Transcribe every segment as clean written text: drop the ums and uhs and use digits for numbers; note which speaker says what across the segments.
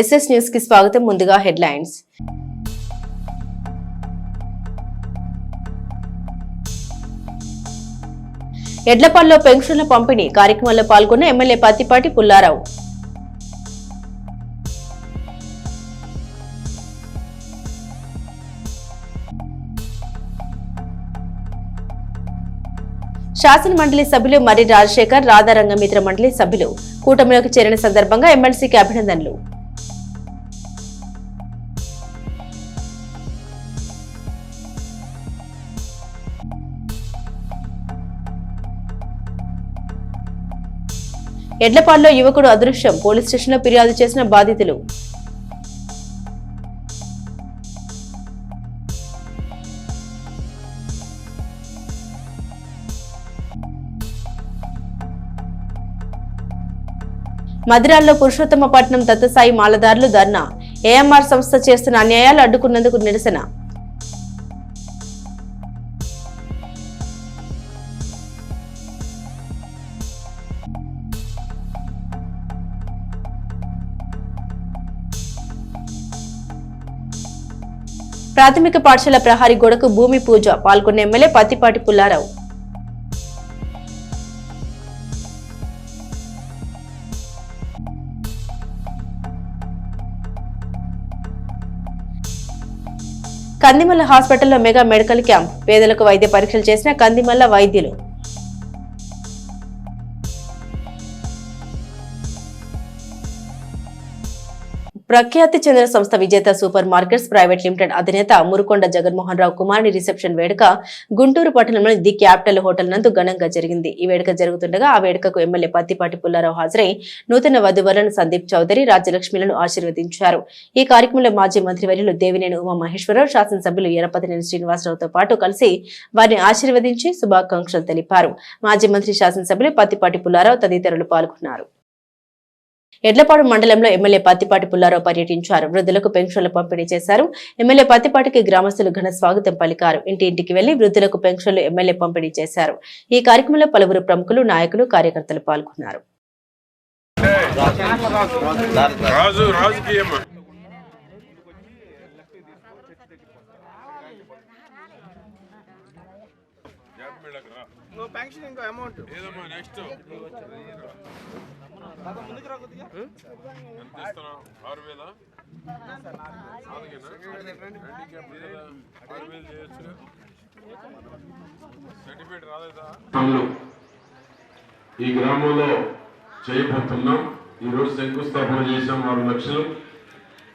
Speaker 1: SS news కి స్వాగతం. ముందుగా హెడ్లైన్స్. ఎడ్లపాడులో పెన్షన్ల పంపిణీ కార్యక్రమంలో పాల్గొన్న ఎమ్మెల్యే పత్తిపాటి పుల్లారావు. శాసన మండలి సభ్యులు మర్రి రాజశేఖర్, రాధారంగమిత్ర మండలి సభ్యులు కూటమిలోకి చేరిన సందర్భంగా ఎమ్మెల్సీకి అభినందనలు. ఎడ్లపాడులో యువకుడు అదృశ్యం, పోలీస్ స్టేషన్లో ఫిర్యాదు చేసిన బాధితులు. మదిరాల్లో పురుషోత్తమపట్నం దత్తసాయి మాలదారులు ధర్నా, ఏఎంఆర్ సంస్థ చేస్తున్న అన్యాయాలు అడ్డుకున్నందుకు నిరసన. ప్రాథమిక పాఠశాల ప్రహారీ గోడకు భూమి పూజ పాల్గొన్న ఎమ్మెల్యే పత్తిపాటి పుల్లారావు. కందిమల్ల హాస్పిటల్లో మెగా మెడికల్ క్యాంప్, పేదలకు వైద్య పరీక్షలు చేసిన కందిమల్ల వైద్యులు. ప్రఖ్యాతి చెందిన సంస్థ విజేత సూపర్ మార్కెట్స్ ప్రైవేట్ లిమిటెడ్ అధినేత మురుకొండ జగన్మోహన్ రావు కుమారుని రిసెప్షన్ వేడుక గుంటూరు పట్టణంలోని ది క్యాపిటల్ హోటల్ నందు ఘనంగా జరిగింది. ఈ వేడుక జరుగుతుండగా ఆ వేడుకకు ఎమ్మెల్యే పత్తిపాటి పుల్లారావు హాజరై నూతన వధువరులను సందీప్ చౌదరి, రాజ్యలక్ష్మిలను ఆశీర్వదించారు. ఈ కార్యక్రమంలో మాజీ మంత్రివర్యులు దేవినేని ఉమామహేశ్వరరావు, శాసనసభ్యులు ఎర్రపతినేని శ్రీనివాసరావుతో పాటు కలిసి వారిని ఆశీర్వదించి శుభాకాంక్షలు తెలిపారు. మాజీ మంత్రి, శాసనసభ్యులు పత్తిపాటి పుల్లారావు తదితరులు పాల్గొన్నారు. ఎడ్లపాడు మండలంలో ఎమ్మెల్యే పత్తిపాటి పుల్లారావు పర్యటించారు. వృద్ధులకు పెన్షన్లు పంపిణీ చేశారు. ఎమ్మెల్యే పత్తిపాటికి గ్రామస్తులు ఘన స్వాగతం పలికారు. ఇంటింటికి వెళ్లి వృద్ధులకు పెన్షన్లు ఎమ్మెల్యే పంపిణీ చేశారు. ఈ కార్యక్రమంలో పలువురు ప్రముఖులు, నాయకులు, కార్యకర్తలు పాల్గొన్నారు.
Speaker 2: ఈ గ్రామంలో చేయబోతున్నాం. ఈరోజు శంకుస్థాపన చేశాం. 6 లక్షలు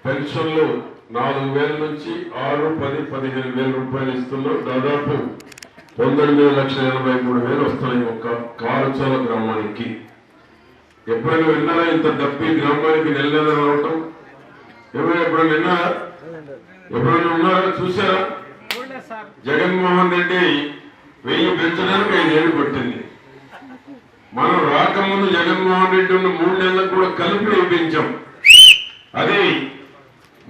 Speaker 2: పెన్షన్లు 4,000 నుంచి 6, 10, 15,000 రూపాయలు ఇస్తున్నాం. దాదాపు 19,83,000 వస్తున్నాయి ఒక్క కారుచాల గ్రామానికి. ఎప్పుడైనా విన్నారా ఇంత డబ్బు గ్రామానికి నెల రావటం? ఎప్పుడైనా విన్నారా? ఎప్పుడైనా ఉన్నారా? చూసారా? జగన్మోహన్ రెడ్డి 1000 పెంచడానికి 5 ఏళ్ళు పట్టింది. మనం రాకముందు జగన్మోహన్ రెడ్డి ఉన్న 3 నెలలకు కూడా కలిపి పెంచాం. అది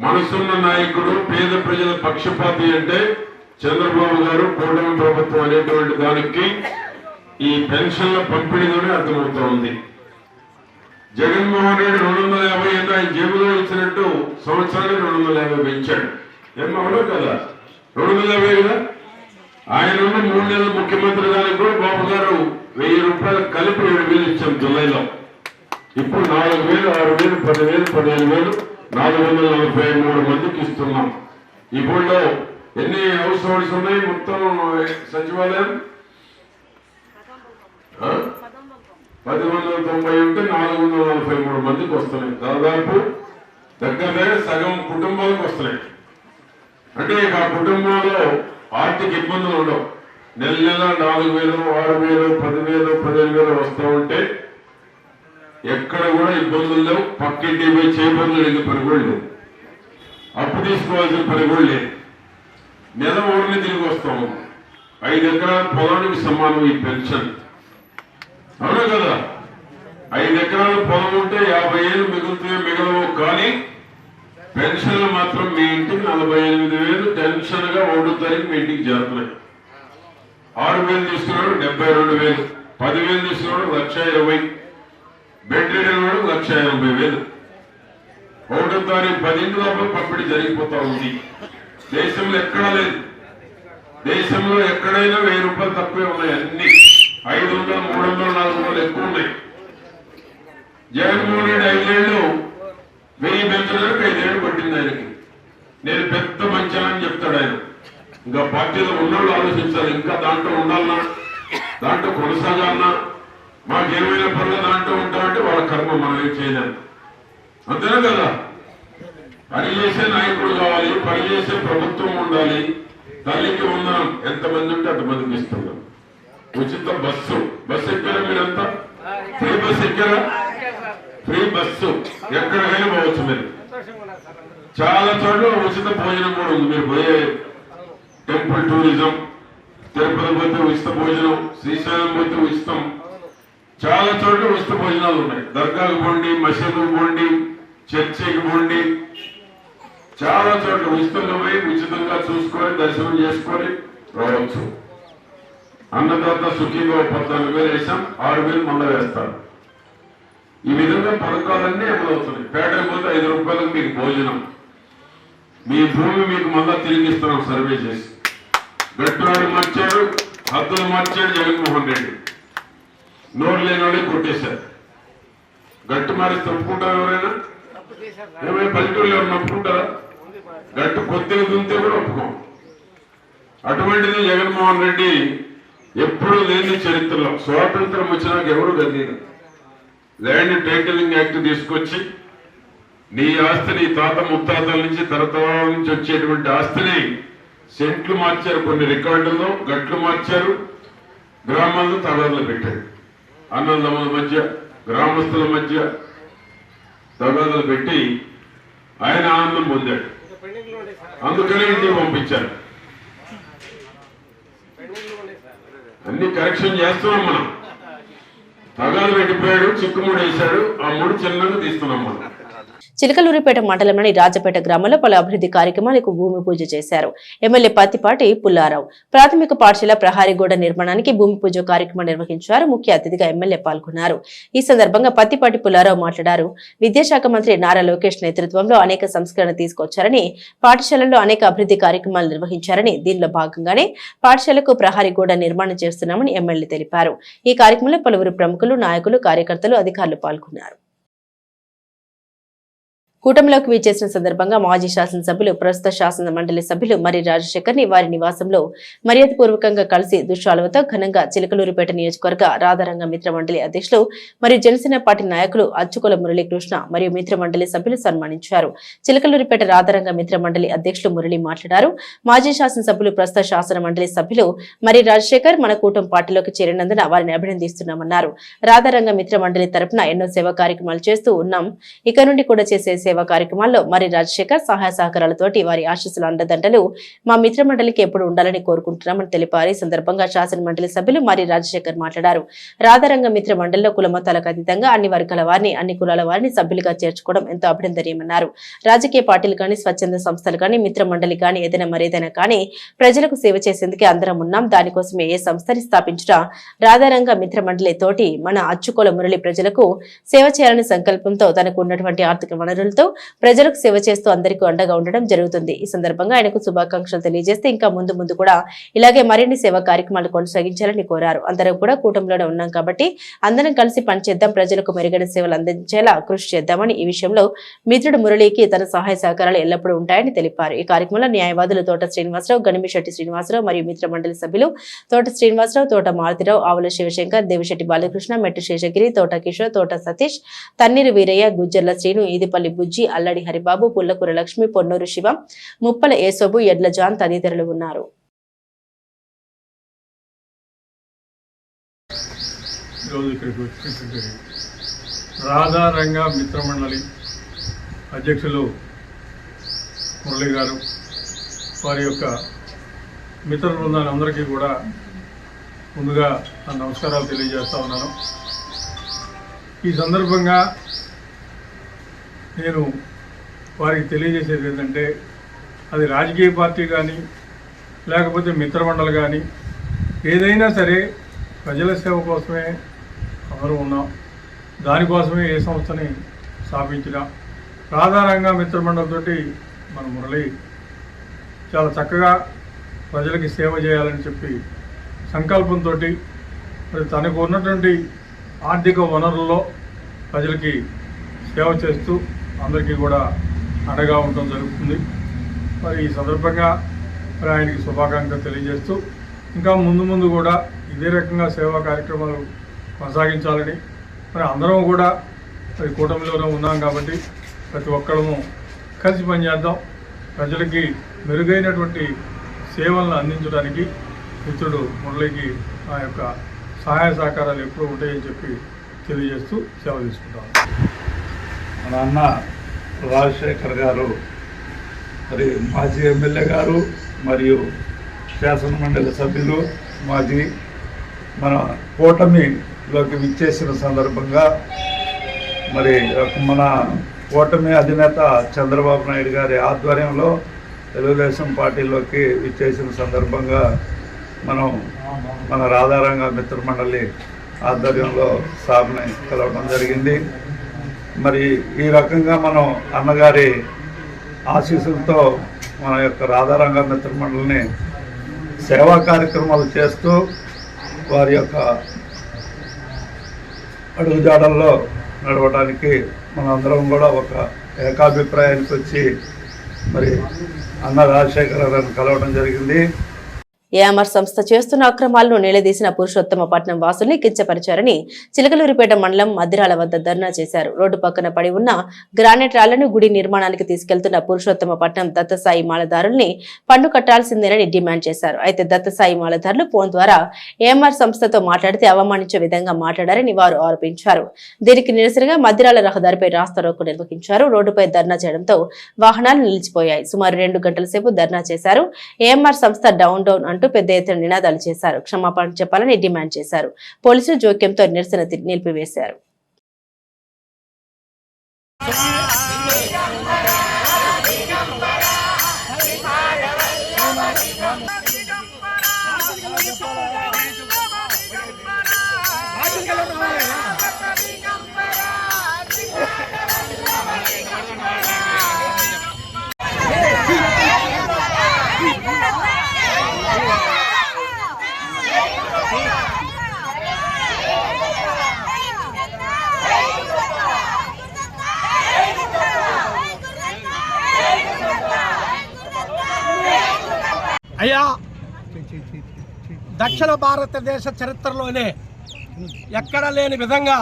Speaker 2: మనసున్న నాయకుడు, పేద ప్రజల పక్షపాతి అంటే చంద్రబాబు గారు, కూటమి ప్రభుత్వం అనేటువంటి దానికి ఈ పెన్షన్ల పంపిణీలోనే అర్థమవుతోంది. జగన్మోహన్ రెడ్డి 250 ఆయన జేబులో ఇచ్చినట్టు సంవత్సరానికి 250 పెంచాడు. ఏమవునో కదా, 250 కదా. ఆయన 3 నెలలు ముఖ్యమంత్రి దానికి కూడా బాబు గారు 1000 రూపాయలు కలిపి 7,000 ఇచ్చాం జులైలో. ఇప్పుడు 4,000, 6,000, 10,000, 15,000, 443 మందికి ఇస్తున్నాం. ఈ ఊళ్ళో ఎన్ని హౌస్ హోల్డ్స్ ఉన్నాయి మొత్తం సచివాలయం? 1,190 ఉంటే 443 మందికి వస్తున్నాయి. దాదాపు దగ్గర సగం కుటుంబాలకు వస్తున్నాయి. అంటే ఆ కుటుంబంలో ఆర్థిక ఇబ్బందులు ఉండవు. నెల నెల 4,000, 6,000, 10,000, 15,000 వస్తూ ఉంటే ఎక్కడ కూడా ఇబ్బందులు లేవు. పక్కింటి పోయి చేయబడులు వెళ్ళే పని కూడా లేదు. అప్పు తీసుకోవాల్సిన పని కూడా లేదు. నెల ఊరిని తిరిగి వస్తాము. 5 ఎకరాల పొలానికి సమానం ఈ పెన్షన్. అవునా కదా? 5 ఎకరాల పొలం ఉంటే 50 ఏళ్ళు మిగలవు. కానీ పెన్షన్లు మాత్రం మీ ఇంటికి 48,000 టెన్షన్ గా 1 తారీఖు మీ ఇంటికి చేరుతున్నాయి. 6,000 తీసుకున్నాడు 72,000, 10,000 తీసుకున్నాడు 1,20,000, బెడ్ రిటర్న్ 1,80,000. ఒకటో తారీఖు 10 లోపల పంపిణీ జరిగిపోతా ఉంది. దేశంలో ఎక్కడా లేదు. దేశంలో ఎక్కడైనా 1000 రూపాయలు తక్కువే ఉన్నాయి. అన్ని 500, 300, 400 ఎక్కువ ఉన్నాయి. జగన్మోహన్ రెడ్డి 5 ఏళ్ళు 1000 పెంచడానికి 5 ఏళ్ళు పట్టింది ఆయనకి. నేను పెద్ద మంచాలని చెప్తాడు ఆయన. ఇంకా పార్టీలో ఉన్నోళ్ళు ఆలోచించాలి. ఇంకా దాంట్లో ఉండాలన్నా, దాంట్లో కొనసాగాలన్నా, మాకేమైనా పనులు దాంట్లో ఉంటామంటే వాళ్ళ కర్మ, మనం ఏం చేయలేం. అంతేనా కదా? పనిచేసే నాయకుడు కావాలి, పనిచేసే ప్రభుత్వం ఉండాలి. తల్లికి వందనం ఎంతమంది ఉంటే అంతమందికి ఇస్తున్నాం. ఉచిత బస్సు ఎక్కారా? మీరంతా ఫ్రీ బస్సు ఎక్కారా? ఫ్రీ బస్సు ఎక్కడికైనా పోవచ్చు మీరు. చాలా చోట్ల ఉచిత భోజనం కూడా ఉంది. మీరు పోయే టెంపుల్ టూరిజం, తిరుపతి పోతే ఉచిత భోజనం, శ్రీశైలం పోతే ఉచితం. చాలా చోట్ల ఉచిత భోజనాలు ఉన్నాయి. దర్గాకు పోండి, మసీదుకు పోండి, చర్చికి పోండి, చాలా చోట్ల ఉచితంగా పోయి ఉచితంగా చూసుకొని దర్శనం చేసుకొని రావచ్చు. అన్నదాత సుఖీగా 14,000 వేసాం, 6,000 మళ్ళా వేస్తారు. ఈ విధంగా పథకాలన్నీ అమలవుతున్నాయి. పేటకు పోతే 5 రూపాయలకు మీకు భోజనం, మీ భూమి మీకు మళ్ళా తిరిగిస్తున్నాం సర్వే చేసి. గట్టువాడు మార్చాడు, హద్దులు మార్చాడు జగన్మోహన్ రెడ్డి. నోరు లేని వాళ్ళే కొట్టేశారు. గట్టు మారి తప్పుకుంటారు ఎవరైనా? ఏమైనా పల్లెటూరులో ఎవరైనా ఒప్పుకుంటారా? గట్టు కొద్దిగా దుంతే కూడా ఒప్పుకోం. అటువంటిది జగన్మోహన్ రెడ్డి ఎప్పుడు లేని చరిత్రలో స్వాతంత్రం వచ్చినాక ఎవరు గదిలేదు. ల్యాండ్ టైటిలింగ్ యాక్ట్ తీసుకొచ్చి నీ ఆస్తి, నీ తాత ముత్తాతల నుంచి తరతరాల నుంచి వచ్చేటువంటి ఆస్తిని సెంట్లు మార్చారు, కొన్ని రికార్డుల్లో గట్లు మార్చారు, గ్రామాల్లో తగాదాలు పెట్టారు. అన్నదమ్ముల మధ్య, గ్రామస్తుల మధ్య తగాదాలు పెట్టి ఆయన ఆనందం పొందాడు. అందుకనే ఇంటికి పంపించారు. అన్ని కరెక్షన్ చేస్తున్నాం మనం. తగాలు పెట్టిపోయాడు, చిక్కుముడి వేశాడు, ఆ ముడి చిన్నగా తీస్తున్నాం మనం.
Speaker 1: చిలకలూరిపేట మండలంలోని రాజపేట గ్రామంలో పలు అభివృద్ధి కార్యక్రమాలకు భూమి పూజ చేశారు. ఎమ్మెల్యే పత్తిపాటి పుల్లారావు ప్రాథమిక పాఠశాల ప్రహారీ గోడ నిర్మాణానికి భూమి పూజ కార్యక్రమం నిర్వహించారు. ముఖ్య అతిథిగా ఎమ్మెల్యే పాల్గొన్నారు. ఈ సందర్భంగా పత్తిపాటి పుల్లారావు మాట్లాడారు. విద్యాశాఖ మంత్రి నారా లోకేష్ నేతృత్వంలో అనేక సంస్కరణ తీసుకొచ్చారని, పాఠశాలల్లో అనేక అభివృద్ధి కార్యక్రమాలు నిర్వహించారని, దీనిలో భాగంగానే పాఠశాలకు ప్రహారీ గోడ నిర్మాణం చేస్తున్నామని ఎమ్మెల్యే తెలిపారు. ఈ కార్యక్రమంలో పలువురు ప్రముఖులు, నాయకులు, కార్యకర్తలు, అధికారులు పాల్గొన్నారు. కూటమిలోకి విచ్చేసిన సందర్భంగా మాజీ శాసనసభ్యులు, ప్రస్తుత శాసన మండలి సభ్యులు మరి రాజశేఖర్ ని వారి నివాసంలో మర్యాదపూర్వకంగా కలిసి దుశ్శాలువతో ఘనంగా చిలకలూరిపేట నియోజకవర్గ రాధారంగ మిత్ర మండలి అధ్యక్షులు మరియు జనసేన పార్టీ నాయకులు అచ్చుకుల మురళీకృష్ణ మరియు మిత్ర మండలి సభ్యులు సన్మానించారు. చిలకలూరిపేట రాధారంగ మిత్ర మండలి అధ్యక్షులు మురళి మాట్లాడారు. మాజీ శాసనసభ్యులు, ప్రస్తుత శాసన మండలి సభ్యులు మరి రాజశేఖర్ మన కూటమి పార్టీలోకి చేరినందున వారిని అభినందిస్తున్నామన్నారు. రాధారంగ మిత్ర మండలి తరపున ఎన్నో సేవా కార్యక్రమాలు చేస్తూ ఉన్నాం. ఇక నుండి కూడా చేసే సేవా కార్యక్రమాల్లో మరి రాజశేఖర్ సహాయ సహకారాలతోటి వారి ఆశీస్సులు, అండదండలు మా మిత్ర మండలికి ఎప్పుడు ఉండాలని కోరుకుంటున్నామని తెలిపారు. ఈ సందర్భంగా శాసన మండలి సభ్యులు మరి రాజశేఖర్ మాట్లాడారు. రాధారంగ మిత్ర మండలిలో కుల మతాలకు అతీతంగా అన్ని వర్గాల వారిని, అన్ని కులాల వారిని సభ్యులుగా చేర్చుకోవడం ఎంతో అభినందనీయమన్నారు. రాజకీయ పార్టీలు కానీ, స్వచ్ఛంద సంస్థలు కానీ, మిత్ర మండలి కానీ, ఏదైనా మరేదైనా కానీ ప్రజలకు సేవ చేసేందుకే అందరం ఉన్నాం. దానికోసమే ఏ సంస్థని స్థాపించినా రాధారంగ మిత్ర మండలి తోటి మన అచ్చుకోల మురళి ప్రజలకు సేవ చేయాలనే సంకల్పంతో తనకు ఉన్నటువంటి ఆర్థిక వనరులతో ప్రజలకు సేవ చేస్తూ అందరికీ అండగా ఉండడం జరుగుతుంది. ఈ సందర్భంగా ఆయనకు శుభాకాంక్షలు తెలియజేస్తే ఇంకా ముందు కూడా ఇలాగే మరిన్ని సేవా కార్యక్రమాలు కొనసాగించాలని కోరారు. అందరం కూడా కూటమిలోనే ఉన్నాం కాబట్టి అందరం కలిసి పనిచేద్దాం, ప్రజలకు మెరుగైన సేవలు అందించేలా కృషి చేద్దామని, ఈ విషయంలో మిత్రుడు మురళికి తన సహాయ సహకారాలు ఎల్లప్పుడూ ఉంటాయని తెలిపారు. ఈ కార్యక్రమంలో న్యాయవాదులు తోట శ్రీనివాసరావు, గణమిశెట్టి శ్రీనివాసరావు మరియు మిత్ర మండలి సభ్యులు తోట శ్రీనివాసరావు, తోట మారుతిరావు, ఆవుల శివశంకర్, దేవిశెట్టి బాలకృష్ణ, మెట్టు శేషగిరి, తోట కిషోర్, తోట సతీష్, తన్నీరు వీరయ్య, గుజ్జర్ల శ్రీను, ఈదిపల్లి బుజ్జి, అల్లడి హరిబాబు, పుల్లకూర లక్ష్మి, పొన్నూరు శివ, ముప్పల ఏసోబు, ఎడ్ల జాన్ తదితరులు ఉన్నారు.
Speaker 3: రాధారంగ మిత్రమండలి అధ్యక్షులు మురళి గారు, వారి యొక్క మిత్ర బృందాన్ని అందరికీ కూడా ముందుగా నా నమస్కారాలు తెలియజేస్తా ఉన్నాను. ఈ సందర్భంగా నేను వారికి తెలియజేసేది ఏంటంటే, అది రాజకీయ పార్టీ కానీ లేకపోతే మిత్రమండలి కానీ ఏదైనా సరే ప్రజల సేవ కోసమే అందరూ ఉన్నాం. దానికోసమే ఏ సంస్థని స్థాపించినా రాధారంగ మిత్రమండలితోటి మన మురళి చాలా చక్కగా ప్రజలకి సేవ చేయాలని చెప్పి సంకల్పంతో మరి తనకు ఉన్నటువంటి ఆర్థిక వనరుల్లో ప్రజలకి సేవ చేస్తూ అందరికీ కూడా అండగా ఉండటం జరుగుతుంది. మరి ఈ సందర్భంగా మరి ఆయనకి శుభాకాంక్షలు తెలియజేస్తూ ఇంకా ముందు కూడా ఇదే రకంగా సేవా కార్యక్రమాలు కొనసాగించాలని మరి అందరం కూడా మరి కూటమిలోనే ఉన్నాం కాబట్టి ప్రతి ఒక్కరము కలిసి పనిచేద్దాం. ప్రజలకి మెరుగైనటువంటి సేవలను అందించడానికి మిత్రుడు మురళికి ఆ యొక్క సహాయ సహకారాలు ఎప్పుడూ ఉంటాయని చెప్పి తెలియజేస్తూ సేవ తీసుకుంటాం.
Speaker 4: మన అన్న రాజశేఖర్ గారు మరి మాజీ ఎమ్మెల్యే గారు మరియు శాసనమండలి సభ్యులు మాజీ మన కూటమిలోకి విచ్చేసిన సందర్భంగా మరి మన కూటమి అధినేత చంద్రబాబు నాయుడు గారి ఆధ్వర్యంలో తెలుగుదేశం పార్టీలోకి విచ్చేసిన సందర్భంగా మనం మన రాధారంగ మిత్రమండలి ఆధ్వర్యంలో సాబ్ని కలవడం జరిగింది. మరి ఈ రకంగా మనం అన్నగారి ఆశీస్సులతో మన యొక్క రాధారంగ మిత్రమండలిని సేవా కార్యక్రమాలు చేస్తూ వారి యొక్క అడుగుజాడల్లో నడవడానికి మనందరం కూడా ఒక ఏకాభిప్రాయానికి వచ్చి మరి అన్న రాజశేఖర గారిని కలవడం జరిగింది.
Speaker 1: ఏఎంఆర్ సంస్థ చేస్తున్న అక్రమాలను నిలదీసిన పురుషోత్తమపట్నం వాసుల్ని కించపరిచారని చిలకలూరిపేట మండలం మద్దిరాల వద్ద ధర్నా చేశారు. రోడ్డు పక్కన పడి ఉన్న గ్రానైట్ రాళ్లను గుడి నిర్మాణానికి తీసుకెళ్తున్న పురుషోత్తమపట్నం దత్తసాయి మాలదారుల్ని పన్ను కట్టాల్సిందేనని డిమాండ్ చేశారు. అయితే దత్తసాయి మాలదారులు ఫోన్ ద్వారా ఏఎంఆర్ సంస్థతో మాట్లాడితే అవమానించే విధంగా మాట్లాడారని వారు ఆరోపించారు. దీనికి నిరసనగా మద్దిరాల రహదారిపై రాస్తారోకో నిర్వహించారు. రోడ్డుపై ధర్నా చేయడంతో వాహనాలు నిలిచిపోయాయి. సుమారు 2 గంటల సేపు ధర్నా చేశారు. ఏఎంఆర్ సంస్థ డౌన్ అంటూ పెద్ద ఎత్తున నినాదాలు చేశారు. క్షమాపణ చెప్పాలని డిమాండ్ చేశారు. పోలీసులు జోక్యంతో నిరసన నిలిపివేశారు.
Speaker 5: అయ్యా, దక్షిణ భారతదేశ చరిత్రలోనే ఎక్కడ లేని విధంగా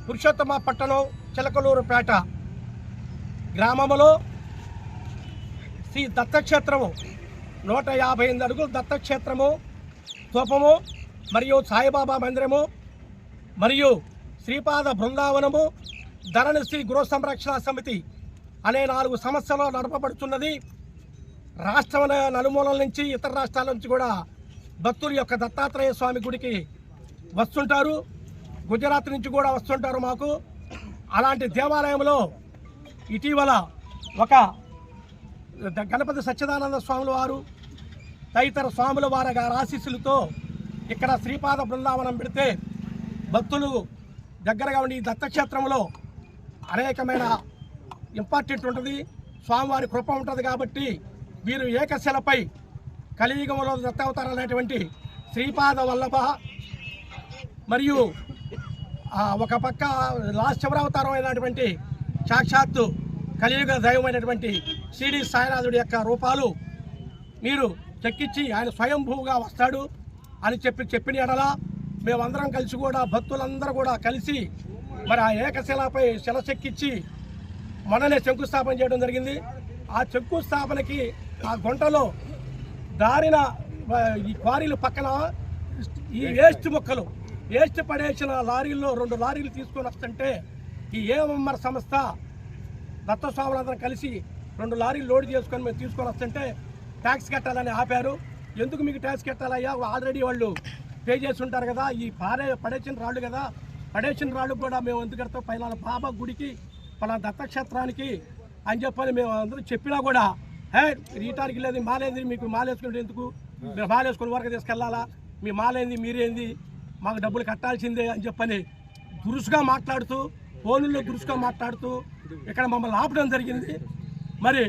Speaker 5: పురుషోత్తమపట్నం చిలకలూరుపేట గ్రామంలో శ్రీ దత్తక్షేత్రము 158 అడుగులు దత్తక్షేత్రము స్తూపము మరియు సాయిబాబా మందిరము మరియు శ్రీపాద బృందావనము ధరణి శ్రీ గృహ సంరక్షణ సమితి అనే 4 సంవత్సరాలు నడపబడుతున్నది. రాష్ట్రం నలుమూలల నుంచి ఇతర రాష్ట్రాల నుంచి కూడా భక్తులు యొక్క దత్తాత్రేయ స్వామి గుడికి వస్తుంటారు. గుజరాత్ నుంచి కూడా వస్తుంటారు. మాకు అలాంటి దేవాలయంలో ఇటీవల ఒక గణపతి సచ్చిదానంద స్వాముల వారు తదితర స్వాముల వారి గారి ఆశీస్సులతో ఇక్కడ శ్రీపాద బృందావనం పెడితే భక్తులు దగ్గరగా ఉండి దత్తక్షేత్రంలో అనేకమైన ఇంపార్టెంట్ ఉంటుంది. స్వామివారి కృప ఉంటుంది. కాబట్టి వీరు ఏకశిలపై కలియుగంలో దత్తావతారాలైనటువంటి శ్రీపాద వల్లభ మరియు ఒక పక్క లాస్ట్ చివరావతారం అయినటువంటి సాక్షాత్తు కలియుగ దైవమైనటువంటి షిరిడి సాయినాథుడి యొక్క రూపాలు మీరు చెక్కించి ఆయన స్వయంభూగా వస్తాడు అని చెప్పిన ఎడల మేమందరం కలిసి కూడా భక్తులందరూ కూడా కలిసి మరి ఆ ఏకశిలపై శిల చెక్కించి మొన్ననే శంకుస్థాపన చేయడం జరిగింది. ఆ శంకుస్థాపనకి ఆ గుంటలో దారిన ఈ క్వారీల పక్కన ఈ వేస్ట్ పడేసిన లారీల్లో 2 లారీలు తీసుకొని వస్తుంటే ఈ ఏఎంఆర్ సంస్థ దత్తస్వాములందరం కలిసి 2 లారీలు లోడ్ చేసుకొని మేము తీసుకొని వస్తుంటే ట్యాక్స్ కట్టాలని ఆపారు. ఎందుకు మీకు ట్యాక్స్ కట్టాలయ్యా, ఆల్రెడీ వాళ్ళు పే చేసి ఉంటారు కదా, ఈ పడేసిన రాళ్ళు కదా, పడేసిన రాళ్ళు కూడా మేము ఎందుకు కడతాం, పైన బాబా గుడికి పలానా దత్తక్షేత్రానికి అని చెప్పని మేము అందరూ చెప్పినా కూడా రీటానికి లేదు, మాలేంది, మీకు మాలేసుకుంటే ఎందుకు, మీరు మాలేసుకుని వరకు తీసుకెళ్ళాలా, మీ మాలేంది, మీరేంది, మాకు డబ్బులు కట్టాల్సిందే అని చెప్పని దురుసుగా మాట్లాడుతూ, ఫోన్లో దురుసుగా మాట్లాడుతూ ఇక్కడ మమ్మల్ని ఆపడం జరిగింది. మరి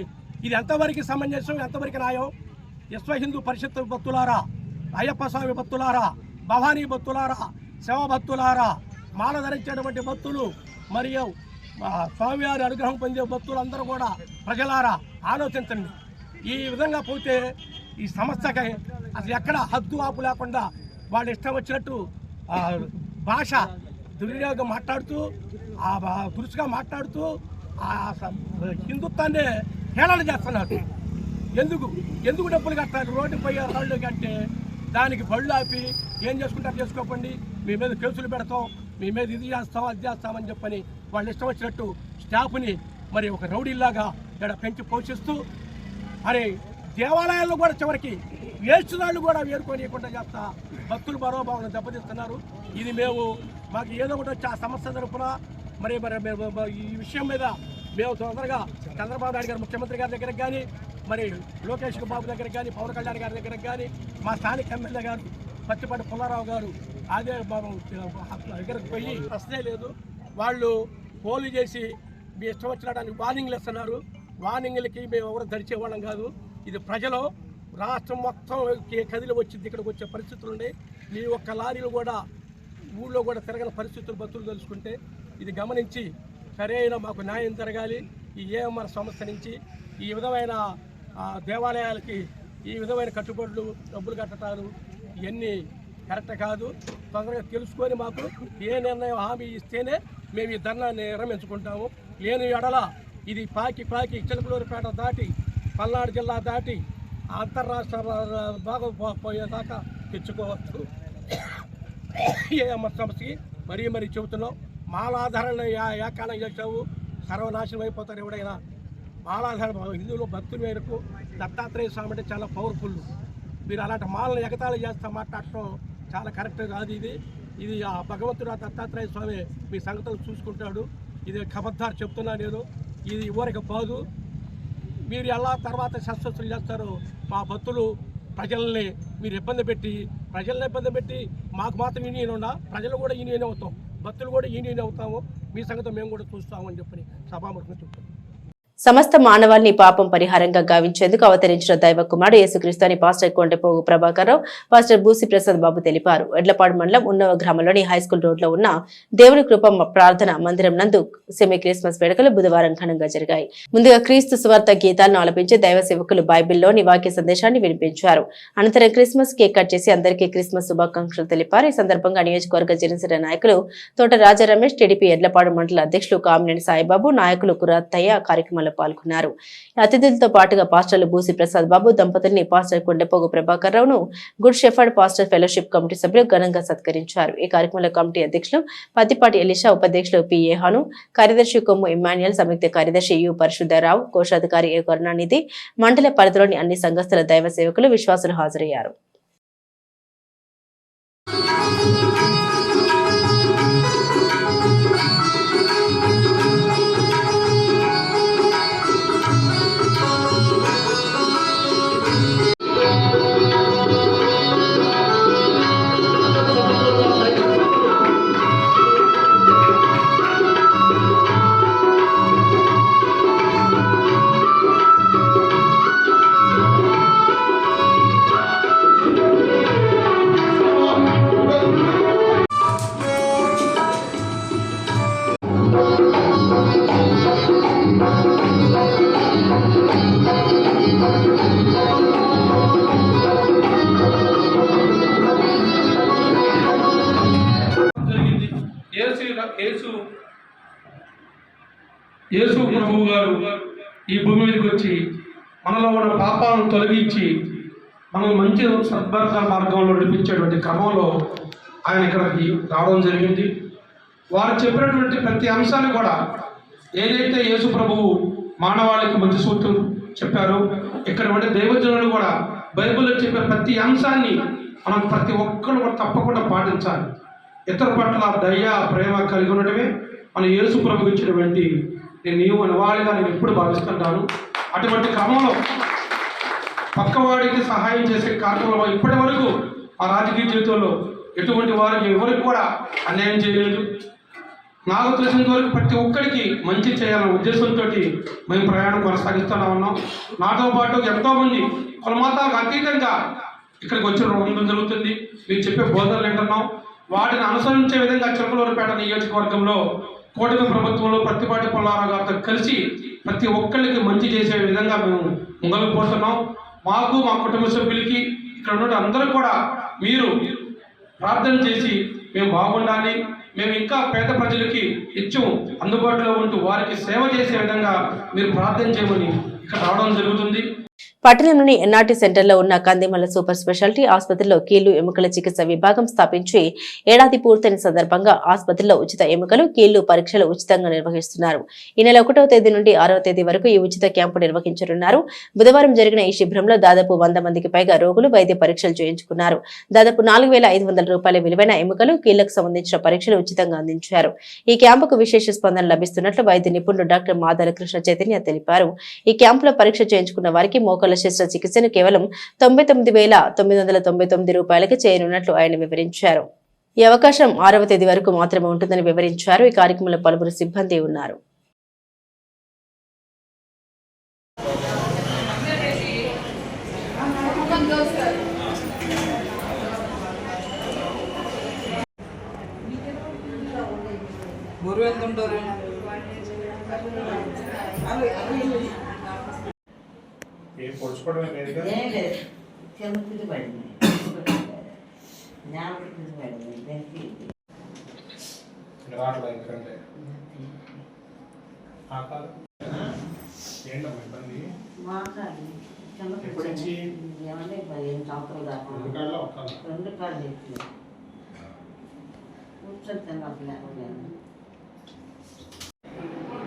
Speaker 5: ఇది ఎంతవరకు సమంజసం, ఎంతవరకు న్యాయం? విశ్వ హిందూ పరిషత్ భక్తులారా, అయ్యప్ప స్వామి భక్తులారా, భవానీ భక్తులారా, శివ భక్తులారా, మాల ధరించేటువంటి భక్తులు మరియు స్వామివారి అనుగ్రహం పొందే భక్తులు అందరూ కూడా ప్రజలారా ఆలోచించండి. ఈ విధంగా పోతే ఈ సంస్థకి అసలు ఎక్కడ హద్దు ఆపు లేకుండా వాళ్ళు ఇష్టం వచ్చినట్టు భాష దుర్వినియోగం మాట్లాడుతూ దురుసుగా మాట్లాడుతూ హిందుత్వాన్ని హేళన చేస్తున్నారు. ఎందుకు డబ్బులు కట్టాలి? రోడ్డు పోయే రాళ్ళు కంటే దానికి బళ్ళు ఆపి ఏం చేసుకుంటారు చేసుకోకండి, మీ మీద కేసులు పెడతాం, మీ మీద ఇది చేస్తాం అది చేస్తామని చెప్పని వాళ్ళు ఇష్టం వచ్చినట్టు స్టాఫ్ని మరి ఒక రౌడీలాగా ఇక్కడ పెంచి పోషిస్తూ మరి దేవాలయాల్లో కూడా చివరికి వేస్తున్నాళ్ళు కూడా వేరుకోనియకుండా చేస్తా భక్తులు మనోభావాలను దెబ్బతీస్తున్నారు. ఇది మాకు ఏదో ఒకటి వచ్చి ఆ సమస్య తరపున మరి ఈ విషయం మీద మేము తొందరగా చంద్రబాబు నాయుడు గారు ముఖ్యమంత్రి గారి దగ్గరకు కానీ, మరి లోకేష్ బాబు దగ్గరకు కానీ, పవన్ కళ్యాణ్ గారి దగ్గరకు కానీ, మా స్థానిక ఎమ్మెల్యే గారు పత్తిపాటి పుల్లారావు గారు అదే దగ్గరకు పోయి ప్రశ్నే లేదు. వాళ్ళు పోలు చేసి మీ ఇష్టం వచ్చినడానికి వార్నింగ్లు ఇస్తున్నారు. వార్నింగ్లకి మేము ఎవరు దడిచేవాళ్ళం కాదు. ఇది ప్రజలు రాష్ట్రం మొత్తం కదిలి వచ్చింది, ఇక్కడికి వచ్చే పరిస్థితులు ఉన్నాయి. మీ ఒక్క లారీలు కూడా ఊళ్ళో కూడా తిరగని పరిస్థితులు భక్తులు తెలుసుకుంటే ఇది గమనించి సరైన మాకు న్యాయం జరగాలి. ఈ ఏఎంఆర్ సంస్థ నుంచి ఈ విధమైన దేవాలయాలకి ఈ విధమైన కట్టుబడులు డబ్బులు కట్టడాలు ఇవన్నీ కరెక్ట్ కాదు. తొందరగా తెలుసుకొని మాకు ఏ నిర్ణయం హామీ ఇస్తేనే మేము ఈ ధర్నాన్ని విరమించుకుంటాము. లేని ఎడల ఇది పాకి చిలకలూరుపేట దాటి పల్నాడు జిల్లా దాటి అంతర్రాష్ట్ర బాగా పోయేదాకా తెచ్చుకోవచ్చు. ఏఎంఆర్ సంస్థకి మరీ చెబుతున్నాం, మాలాధారణ ఏకాలం చేసావు సర్వనాశనం అయిపోతారు. ఎవడైనా మాలాధారణ హిందువులు భక్తుల మేరకు దత్తాత్రేయ స్వామి అంటే చాలా పవర్ఫుల్. మీరు అలాంటి మాలను ఎగతాళి చేస్తా మాట్లాడటం చాలా కరెక్ట్ కాదు. ఇది ఆ భగవంతుడు ఆ దత్తాత్రేయ స్వామి మీ సంగతులు చూసుకుంటాడు. ఇది ఖబర్దార్ చెప్తున్నా నేను, ఇది ఇవ్వరికి బాదు. మీరు ఎలా తర్వాత శస్త్రస్తులు చేస్తారు? మా భక్తులు ప్రజల్ని మీరు ఇబ్బంది పెట్టి మాకు మాత్రం యూనియన్ ఉన్నా ప్రజలు కూడా యూనియన్ అవుతాం, భక్తులు కూడా యూనియన్ అవుతాము. మీ సంగతి మేము కూడా చూస్తామని చెప్పని సభాముఖంగా చెప్తాం.
Speaker 1: సమస్త మానవాళిని పాపం పరిహారంగా గావించేందుకు అవతరించిన దైవ కుమారుడు యేసుక్రీస్తు అని పాస్టర్ కొండపోగు ప్రభాకర్ రావు, పాస్టర్ బూసి ప్రసాద్ బాబు తెలిపారు. ఎడ్లపాడు మండలం ఉన్నవ గ్రామంలోని హైస్కూల్ రోడ్లో ఉన్న దేవుని కృప ప్రార్థన మందిరం నందు సెమీ క్రిస్మస్ వేడుకలు బుధవారం ఘనంగా జరిగాయి. ముందుగా క్రీస్తు సువార్త గీతాలను ఆలపించి దైవ సేవకులు బైబిల్లోని వాక్య సందేశాన్ని వినిపించారు. అనంతరం క్రిస్మస్ కేక్ కట్ చేసి అందరికీ క్రిస్మస్ శుభాకాంక్షలు తెలిపారు. ఈ సందర్భంగా నియోజకవర్గ జనసేన నాయకులు తోట రాజా రమేష్, టీడీపీ ఎడ్లపాడు మండల అధ్యక్షులు కామినేని సాయిబాబు, నాయకులు కురాత్తయ్య కార్యక్రమంలో పాల్గొన్నారు. అతిథులతో పాటుగా పాస్టర్లు బూసి ప్రసాద్ బాబు దంపతుల్ని పాస్టర్ కొండపోగు ప్రభాకర్ రావును good shepherd pastor fellowship committee సభ్యులు ఘనంగా సత్కరించారు. ఈ కార్యక్రమంలో కమిటీ అధ్యక్షులు పత్తిపాటి ఎలిషా, ఉపాధ్యక్షులు పిఏ హాను, కార్యదర్శి కొమ్ము ఇమాన్యుయల్, సంయుక్త కార్యదర్శి యు పరిశుద్ధరావు, కోశాధికారి ఏ కరుణానిధి, మండల పరిధిలోని అన్ని సంఘస్థల దైవ సేవకులు, విశ్వాసులు హాజరయ్యారు.
Speaker 6: యేసు ప్రభువు గారు ఈ భూమి మీదకి వచ్చి మనలో ఉన్న పాపాలను తొలగించి మనం మంచి సద్భర్త మార్గంలో నడిపించేటువంటి క్రమంలో ఆయన ఇక్కడికి రావడం జరిగింది. వారు చెప్పినటువంటి ప్రతి అంశాన్ని కూడా ఏదైతే యేసు ప్రభువు మానవాళికి మంచి సూత్రం చెప్పారో, ఇక్కడ ఉండే దైవజనులు కూడా బైబిల్లో చెప్పే ప్రతి అంశాన్ని మనం ప్రతి ఒక్కరు కూడా తప్పకుండా పాటించాలి. ఇతర పట్ల దయ ప్రేమ కలిగి ఉండటమే మన యేసు ప్రభువు ఇచ్చినటువంటి నీవు నివాళిగా నేను ఎప్పుడు భావిస్తుంటాను. అటువంటి క్రమంలో పక్కవాడికి సహాయం చేసే కార్యక్రమంలో ఇప్పటి వరకు ఆ రాజకీయ జీవితంలో ఎటువంటి వారికి ఎవరికి కూడా అన్యాయం చేయలేదు. నాకు తెలిసినంత వరకు ప్రతి ఒక్కరికి మంచి చేయాలనే ఉద్దేశంతో మేము ప్రయాణం కొనసాగిస్తూనే ఉన్నాం. నాతో పాటు ఎంతోమంది కులమతాలకు అతీతంగా ఇక్కడికి వచ్చి ఉండడం జరుగుతుంది. మీరు చెప్పే బోధనలు వింటున్నాం. వాటిని అనుసరించే విధంగా చిలకలూరుపేట నియోజకవర్గంలో కూటమి ప్రభుత్వంలో ప్రత్తిపాటి పుల్లారావు గారితో కలిసి ప్రతి ఒక్కరికి మంచి చేసే విధంగా మేము ముంగలు పోతున్నాం. మాకు మా కుటుంబ సభ్యులకి ఇక్కడ ఉన్న అందరూ కూడా మీరు ప్రార్థన చేసి మేము బాగుండాలి, మేము ఇంకా పేద ప్రజలకి నిత్యం అందుబాటులో ఉంటూ వారికి సేవ చేసే విధంగా మీరు ప్రార్థన చేయమని ఇక్కడ రావడం జరుగుతుంది.
Speaker 1: పట్టణంలోని ఎన్ఆర్టీ సెంటర్లో ఉన్న కందిమల్ల సూపర్ స్పెషాలిటీ ఆసుపత్రిలో కీళ్లు ఎముకల చికిత్స విభాగం స్థాపించి ఏడాది పూర్తయిన సందర్భంగా ఆసుపత్రిలో ఉచిత ఎముకలు కీళ్లు పరీక్షలు ఉచితంగా నిర్వహిస్తున్నారు. ఈ నెల 1వ తేదీ నుండి 6వ తేదీ వరకు ఈ ఉచిత క్యాంపు నిర్వహించనున్నారు. బుధవారం జరిగిన ఈ శిబిరంలో దాదాపు 100 మందికి పైగా రోగులు వైద్య పరీక్షలు చేయించుకున్నారు. దాదాపు 4,500 రూపాయల విలువైన ఎముకలు కీళ్లకు సంబంధించిన పరీక్షలు ఉచితంగా అందించారు. ఈ క్యాంపుకు విశేష స్పందన లభిస్తున్నట్లు వైద్య నిపుణుడు డాక్టర్ మాదాల కృష్ణ చైతన్య తెలిపారు. ఈ క్యాంపులో పరీక్ష చేయించుకున్న వారికి మోకాళ్ల శస్త్రచికిత్సను కేవలం 99,999 రూపాయలకి చేయనున్నట్లు ఆయన వివరించారు. ఈ అవకాశం 6వ తేదీ వరకు మాత్రమే ఉంటుందని వివరించారు. ఈ కార్యక్రమంలో పలువురు సిబ్బంది ఉన్నారు.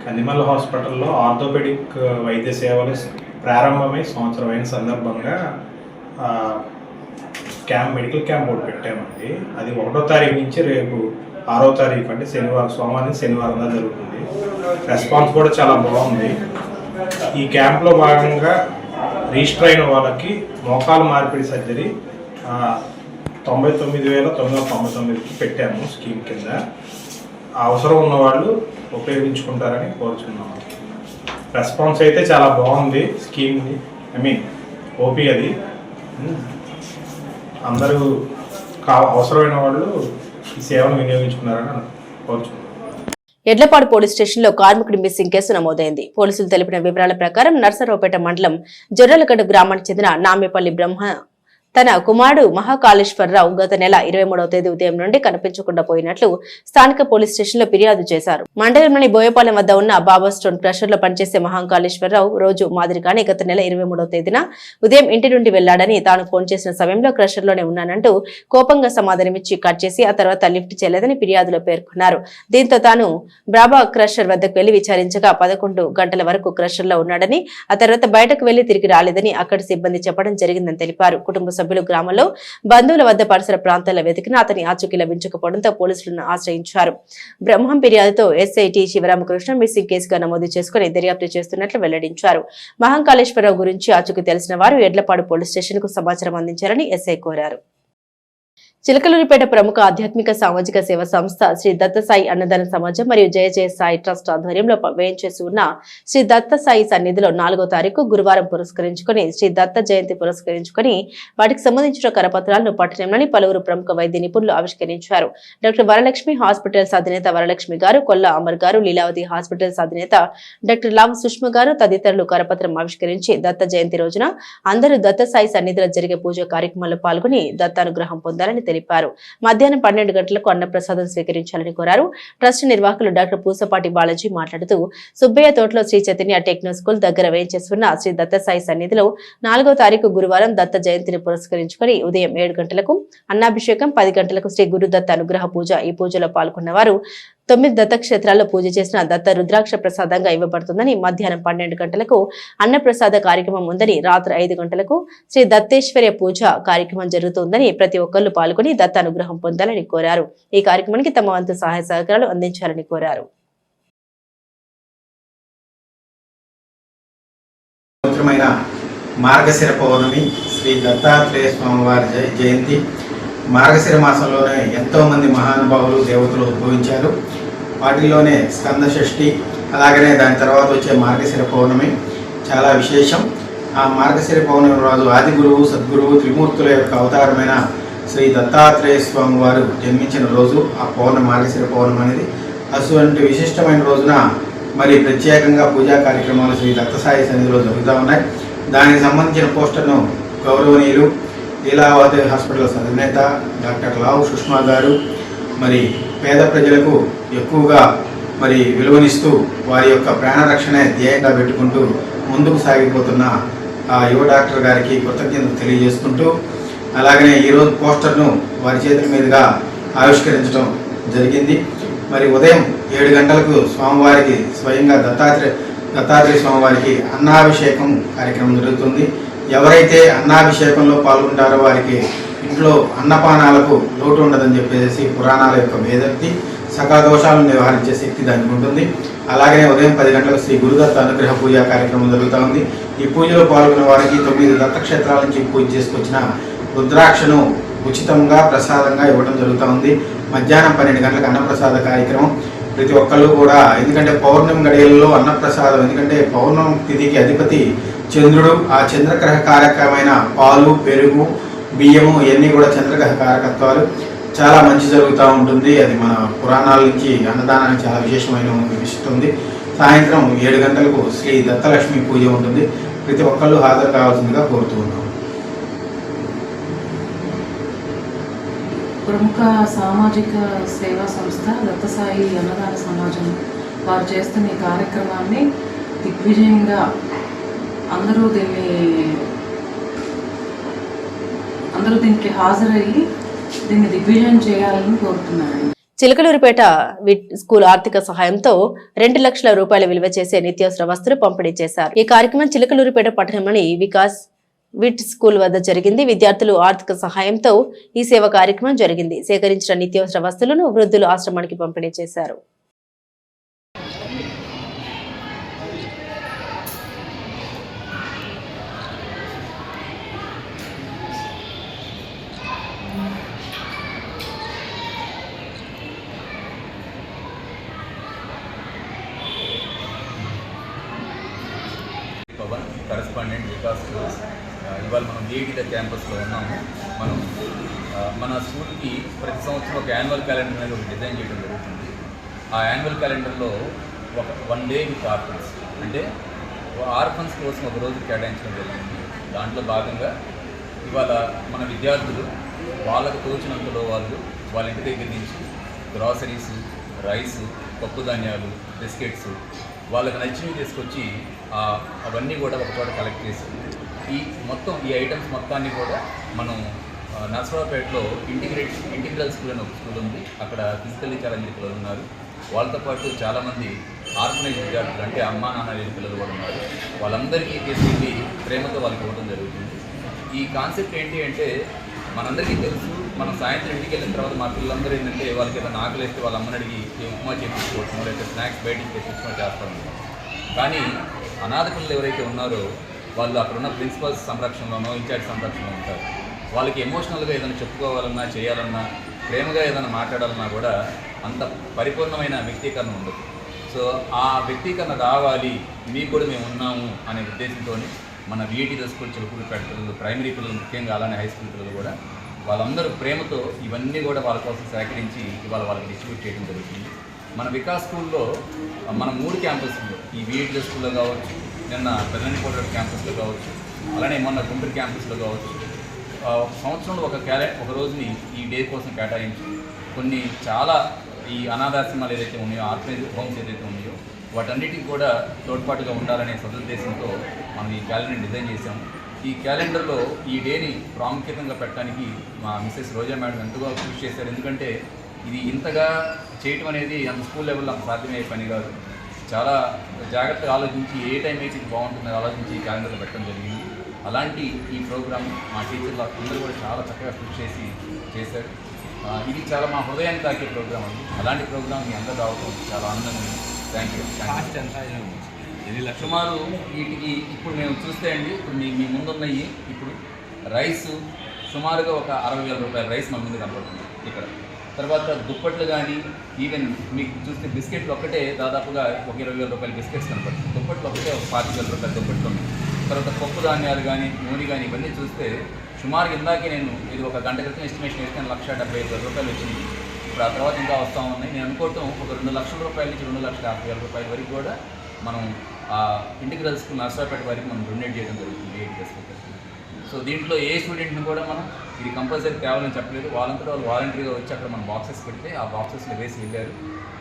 Speaker 7: కందిమల్ల హాస్పిటల్లో ఆర్థోపెడిక్ వైద్య సేవలు ప్రారంభమై సంవత్సరమైన సందర్భంగా మెడికల్ క్యాంప్ ఒకటి పెట్టామండి. అది 1వ తారీఖు నుంచి రేపు 6వ తారీఖు అంటే సోమవారం శనివారం జరుగుతుంది. రెస్పాన్స్ కూడా చాలా బాగుంది. ఈ క్యాంప్లో భాగంగా రిజిస్టర్ అయిన వాళ్ళకి మోకాలు మార్పిడి సర్జరీ 99,999కి పెట్టాము స్కీమ్ కింద. అవసరం ఉన్న వాళ్ళు ఉపయోగించుకుంటారని కోరుచున్నాము. రెస్పాన్స్ అయితే చాలా బాగుంది స్కీమ్ని, ఓపీ అది అందరూ అవసరమైన వాళ్ళు ఈ సేవను వినియోగించుకున్నారని కోరుచున్నాం.
Speaker 1: ఎడ్లపాడు పోలీస్ స్టేషన్లో కార్మికుడి మిస్సింగ్ కేసు నమోదైంది. పోలీసులు తెలిపిన వివరాల ప్రకారం నర్సరావుపేట మండలం జొర్రలగడ్డ గ్రామానికి చెందిన నామేపల్లి బ్రహ్మ తన కుమారుడు మహాకాళేశ్వరరావు గత నెల 23వ తేదీ ఉదయం నుండి కనిపించకుండా పోయినట్లు స్థానిక పోలీస్ స్టేషన్ లో ఫిర్యాదు చేశారు. మండలంలోని బోయపాలెం వద్ద ఉన్న బాబా స్టోన్ క్రషర్ లో పనిచేసే మహాకాళేశ్వరరావు రోజు మాదిరిగానే గత నెల 23వ తేదీన ఉదయం ఇంటి నుండి వెళ్లాడని, తాను ఫోన్ చేసిన సమయంలో క్రషర్ లోనే ఉన్నానంటూ కోపంగా సమాధానమిచ్చి కట్ చేసి ఆ తర్వాత లిఫ్ట్ చేయలేదని ఫిర్యాదులో పేర్కొన్నారు. దీంతో తాను బాబా క్రషర్ వద్దకు వెళ్లి విచారించగా 11 గంటల వరకు క్రషర్ లో ఉన్నాడని, ఆ తర్వాత బయటకు వెళ్లి తిరిగి రాలేదని అక్కడి సిబ్బంది చెప్పడం జరిగిందని తెలిపారు. కుటుంబ సభ్యులు గ్రామంలో బంధువుల వద్ద పరిసర ప్రాంతాల్లో వెతికినా అతని ఆచూకీ లభించకపోవడంతో పోలీసులను ఆశ్రయించారు. బ్రహ్మం ఫిర్యాదుతో ఎస్ఐ టి శివరామకృష్ణ మిస్సింగ్ కేసుగా నమోదు చేసుకుని దర్యాప్తు చేస్తున్నట్లు వెల్లడించారు. మహాకాళేశ్వరరావు గురించి ఆచూకీ తెలిసిన వారు ఎడ్లపాడు పోలీస్ స్టేషన్ కు సమాచారం అందించారని ఎస్ఐ కోరారు. చిలకలూరిపేట ప్రముఖ ఆధ్యాత్మిక సామాజిక సేవా సంస్థ శ్రీ దత్తసాయి అన్నదాన సమాజం మరియు జయ జయ సాయి ట్రస్ట్ ఆధ్వర్యంలో వేయించేసి ఉన్న శ్రీ దత్తసాయి సన్నిధిలో 4వ తారీఖు గురువారం పురస్కరించుకుని శ్రీ దత్త జయంతి పురస్కరించుకుని వాటికి సంబంధించిన కరపత్రాలను పట్టణంలోని పలువురు ప్రముఖ వైద్య నిపుణులు ఆవిష్కరించారు. డాక్టర్ వరలక్ష్మి హాస్పిటల్స్ అధినేత వరలక్ష్మి గారు, కొల్ల అమర్ గారు, లీలావతి హాస్పిటల్స్ అధినేత డాక్టర్ లావ్ సుష్మ గారు తదితరులు కరపత్రం ఆవిష్కరించి దత్త జయంతి రోజున అందరూ దత్తసాయి సన్నిధిలో జరిగే పూజ కార్యక్రమాల్లో పాల్గొని దత్తానుగ్రహం పొందాలని తెలిపారు. మధ్యాహ్నం 12 గంటలకు అన్నప్రసాదం స్వీకరించాలని కోరారు. ట్రస్ట్ నిర్వాహకులు డాక్టర్ పూసపాటి బాలాజీ మాట్లాడుతూ సుబ్బయ్య తోటలో శ్రీ చైతన్య టెక్నో స్కూల్ దగ్గర వేయించేస్తున్న శ్రీ దత్తసాయి సన్నిధిలో 4వ తారీఖు గురువారం దత్త జయంతిని పురస్కరించుకుని ఉదయం 7 గంటలకు అన్నాభిషేకం, 10 గంటలకు శ్రీ గురుదత్త అనుగ్రహ పూజ. ఈ పూజలో పాల్గొన్న వారు 9 దత్తక్షేత్రాల్లో పూజ చేసిన దత్త రుద్రాక్ష ప్రసాదంగా ఇవ్వబడుతుందని, మధ్యాహ్నం 12 గంటలకు అన్నప్రసాద కార్యక్రమం ఉందని, రాత్రి 5 గంటలకు శ్రీ దత్తేశ్వర్య పూజ కార్యక్రమం జరుగుతుందని, ప్రతి ఒక్కరు పాల్గొని దత్త అనుగ్రహం పొందాలని కోరారు. ఈ కార్యక్రమానికి తమ వంతు సహాయ సహకారాలు అందించాలని కోరారు.
Speaker 8: మార్గశిర పౌర్ణమి శ్రీ దత్తాత్రేయ స్వామివారి జయంతి. మార్గశిర మాసంలోనే ఎంతోమంది మహానుభావులు దేవతలు ఉద్భవించారు. వాటిల్లోనే స్కంద షష్ఠి, అలాగనే దాని తర్వాత వచ్చే మార్గశిర పౌర్ణమి చాలా విశేషం. ఆ మార్గశిర పౌర్ణమి రోజు ఆది గురువు సద్గురువు త్రిమూర్తుల యొక్క అవతారమైన శ్రీ దత్తాత్రేయ స్వామి వారు జన్మించిన రోజు ఆ మార్గశిర పౌర్ణమి అనేది. అటువంటి విశిష్టమైన రోజున మరి ప్రత్యేకంగా పూజా కార్యక్రమాలు శ్రీ దత్తసాయి సన్నిధిలో జరుగుతూ ఉన్నాయి. దానికి సంబంధించిన పోస్టర్ను గౌరవనీయులు లీలావతి హాస్పిటల్స్ అధినేత డాక్టర్ లావు సుష్మా గారు మరి పేద ప్రజలకు ఎక్కువగా మరి విలువనిస్తూ వారి యొక్క ప్రాణరక్షణే ధ్యేయంగా పెట్టుకుంటూ ముందుకు సాగిపోతున్న ఆ యువ డాక్టర్ గారికి కృతజ్ఞతలు తెలియజేసుకుంటూ, అలాగనే ఈరోజు పోస్టర్ను వారి చేతుల మీదుగా ఆవిష్కరించడం జరిగింది. మరి ఉదయం 7 గంటలకు స్వామివారికి స్వయంగా దత్తాత్రేయ స్వామివారికి అన్నాభిషేకం కార్యక్రమం జరుగుతుంది. ఎవరైతే అన్నాభిషేకంలో పాల్గొంటారో వారికి ఇంట్లో అన్నపానాలకు లోటు ఉండదని చెప్పేసి పురాణాల యొక్క వేదక్తి, సకల దోషాలను నివారించే శక్తి దానికి ఉంటుంది. అలాగే ఉదయం 10 గంటలకు శ్రీ గురుదత్త అనుగ్రహ పూజా కార్యక్రమం జరుగుతూ ఉంది. ఈ పూజలో పాల్గొన్న వారికి 9 దత్తక్షేత్రాల నుంచి పూజ చేసుకొచ్చిన రుద్రాక్షను ఉచితంగా ప్రసాదంగా ఇవ్వడం జరుగుతూ ఉంది. మధ్యాహ్నం 12 గంటలకు అన్నప్రసాద కార్యక్రమం. ప్రతి ఒక్కళ్ళు కూడా, ఎందుకంటే పౌర్ణమి గడియల్లో అన్నప్రసాదం, ఎందుకంటే పౌర్ణమి తిథికి అధిపతి చంద్రుడు, ఆ చంద్రగ్రహ కారకమైన పాలు, పెరుగు, బియ్యము ఇవన్నీ కూడా చంద్రగ్రహ కారకత్వాలు. చాలా మంచి జరుగుతూ ఉంటుంది. అది మన పురాణాల నుంచి అన్నదానానికి చాలా విశిష్టం. సాయంత్రం 7 గంటలకు శ్రీ దత్తలక్ష్మి పూజ ఉంటుంది. ప్రతి ఒక్కళ్ళు హాజరు కావాల్సిందిగా కోరుతూ ఉన్నాం.
Speaker 9: ప్రముఖ సామాజిక సేవా సంస్థ దత్తసాయి అన్నదాన సమాజం వారు చేస్తున్న ఈ కార్యక్రమాన్ని దిగ్విజయంగా అందరూ దీనికి హాజరయ్యి దీన్ని దిగ్విజయం చేయాలని కోరుతున్నాను.
Speaker 1: చిలకలూరిపేట విట్ స్కూల్ ఆర్థిక సహాయంతో 2 లక్షల రూపాయల విలువ చేసే నిత్యావసర వస్తువులు పంపిణీ చేశారు. ఈ కార్యక్రమం చిలకలూరిపేట పట్టణంలోని వికాస్ విట్ స్కూల్ వద్ద జరిగింది. విద్యార్థులు ఆర్థిక సహాయంతో ఈ సేవ కార్యక్రమం జరిగింది. సేకరించిన నిత్యావసర వస్తువులను వృద్ధులు ఆశ్రమానికి పంపిణీ చేశారు.
Speaker 10: Correspondent Vikas schools. ఇవాళ మనం ఏటీద క్యాంపస్లో ఉన్నాము. మనం మన స్కూల్కి ప్రతి సంవత్సరం ఒక యాన్యువల్ క్యాలెండర్ అనేది ఒక డిజైన్ చేయడం జరుగుతుంది. ఆ యాన్యువల్ క్యాలెండర్లో ఒక 1 డే విత్ ఆర్ఫన్స్, అంటే ఆర్ఫన్స్ కోసం ఒక రోజు కేటాయించడం జరిగింది. దాంట్లో భాగంగా ఇవాళ మన విద్యార్థులు వాళ్ళకు తోచినంతలో వాళ్ళ ఇంటి దగ్గర నుంచి గ్రాసరీస్, రైస్, పప్పు ధాన్యాలు, బిస్కెట్స్ వాళ్ళకి నచ్చినవి తీసుకొచ్చి అవన్నీ కూడా ఒక చోట కలెక్ట్ చేసి ఈ ఐటమ్స్ మొత్తాన్ని కూడా మనం నర్సరావుపేటలో ఇంటిగ్రల్ స్కూల్ అని ఒక స్కూల్ ఉంది. అక్కడ ఫిజికల్లీ ఛాలెంజ్డ్ పిల్లలు ఉన్నారు. వాళ్ళతో పాటు చాలామంది ఆర్ఫనేజ్ విద్యార్థులు, అంటే అమ్మా నాన్న లేని పిల్లలు కూడా ఉన్నారు. వాళ్ళందరికీ తీసుకెళ్ళి ప్రేమతో వాళ్ళకి ఇవ్వడం జరుగుతుంది. ఈ కాన్సెప్ట్ ఏంటి అంటే, మనందరికీ తెలుసు, మనం సాయంత్రం ఇంటికి వెళ్ళిన తర్వాత మా పిల్లలందరూ ఏంటంటే వాళ్ళకి ఏదైనా ఆకలి వేస్తే వాళ్ళ అమ్మని అడిగి ఉప్మా చేయించుకోవటం, లేకపోతే స్నాక్స్ బయటికి తెప్పించడం చేస్తాం. కానీ అనాథ పిల్లలు ఎవరైతే ఉన్నారో వాళ్ళు అక్కడున్న ప్రిన్సిపల్స్ సంరక్షణలోనో ఇన్ఛార్జ్ సంరక్షణలో ఉంటారు. వాళ్ళకి ఎమోషనల్గా ఏదైనా చెప్పుకోవాలన్నా, చేయాలన్నా, ప్రేమగా ఏదైనా మాట్లాడాలన్నా కూడా అంత పరిపూర్ణమైన వ్యక్తీకరణ ఉండదు. సో ఆ వ్యక్తీకరణ రావాలి, మీకు కూడా మేము ఉన్నాము అనే ఉద్దేశంతో మన విఐటీల స్కూల్ చిలుకూరుపేట పిల్లలు, ప్రైమరీ పిల్లలు ముఖ్యంగా, అలానే హై స్కూల్ పిల్లలు కూడా వాళ్ళందరూ ప్రేమతో ఇవన్నీ కూడా వాళ్ళ కోసం సేకరించి ఇవాళ వాళ్ళకి డిస్ట్రిబ్యూట్ చేయడం జరుగుతుంది. మన వికాస్ స్కూల్లో మన 3 క్యాంపస్లు, ఈ విఐటీల స్కూల్లో కావచ్చు, నిన్న పెదనందికోట క్యాంపస్లో కావచ్చు, అలానే మొన్న గుంటూరు క్యాంపస్లో కావచ్చు, సంవత్సరంలో ఒక రోజుని ఈ డే కోసం కేటాయించి కొన్ని చాలా ఈ అనాథాశ్రమాలు ఏదైతే ఉన్నాయో, ఆర్ఫనేజ్ హోమ్స్ ఏదైతే ఉన్నాయో వాటన్నిటికీ కూడా తోడ్పాటుగా ఉండాలనే సదుద్దేశంతో మనం ఈ క్యాలెండర్ డిజైన్ చేశాము. ఈ క్యాలెండర్లో ఈ డేని ప్రాముఖ్యతంగా పెట్టడానికి మా మిస్సెస్ రోజా మేడం ఎంతగా కృషి చేశారు. ఎందుకంటే ఇది ఇంతగా చేయటం అనేది అంత స్కూల్ లెవెల్లో అంత సాధ్యమయ్యే పని కాదు. చాలా జాగ్రత్తగా ఆలోచించి ఏ టైం అయితే ఇది బాగుంటుందో ఆలోచించి ఈ క్యాలెండర్లో పెట్టడం జరిగింది. అలాంటి ఈ ప్రోగ్రామ్ మా టీచర్లు అందరూ కూడా చాలా చక్కగా కృషి చేశారు. ఇది చాలా మా హృదయాన్ని తాకే ప్రోగ్రామ్ అండి. అలాంటి ప్రోగ్రామ్ మీ అందరూ రావడం చాలా ఆనందంగా ఉంది. Thank you. సుమారు వీటికి ఇప్పుడు మేము చూస్తే అండి, ఇప్పుడు మీ ముందున్నవి ఇప్పుడు రైస్ సుమారుగా ఒక 60,000 రూపాయల రైస్ మన ముందు కనపడుతుంది. ఇక్కడ తర్వాత దుప్పట్లు కానీ ఈవెన్ మీకు చూస్తే బిస్కెట్లు ఒక్కటే దాదాపుగా ఒక 20,000 రూపాయల బిస్కెట్స్ కనపడుతుంది. దుప్పట్లు ఒక్కటే ఒక 25,000 రూపాయల దుప్పట్లు ఉన్నాయి. తర్వాత పప్పు ధాన్యాలు కానీ నూనె కానీ ఇవన్నీ చూస్తే సుమారు ఇందాకే నేను ఇది ఒక గంట క్రితం ఎస్టిమేషన్ వేస్తే 1,75,000 రూపాయలు వచ్చింది. ఇప్పుడు ఆ తర్వాత ఇంకా వస్తూ ఉన్నాయి. నేను అనుకోవటం ఒక 2 లక్షల రూపాయల నుంచి 2,50,000 రూపాయల వరకు కూడా మనం ఆ ఇంటిగ్రల్ స్కూల్ నర్సరాపేట వరకు మనం డొనేట్ చేయడం జరుగుతుంది ఎయిడ్ స్కూల్. సో దీంట్లో ఏ స్టూడెంట్ని కూడా మనం ఇది కంపల్సరీ తేవాలని చెప్పలేదు. వాళ్ళంతా వాళ్ళు వాలంటరీగా వచ్చి అక్కడ మనం బాక్సెస్ పెడితే ఆ బాక్సెస్లో వేసి వెళ్ళారు.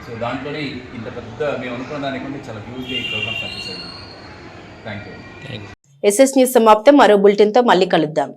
Speaker 10: సో దాంట్లోనే ఇంత పెద్ద మేము అనుకున్న దానికంటే చాలా హ్యూజ్గా ఈ ప్రోగ్రామ్ సక్సెస్ అయింది. Thank you.
Speaker 1: ఎస్ఎస్ న్యూస్ సమాప్తం. మరో బులెటిన్తో మళ్ళీ కలుద్దాం.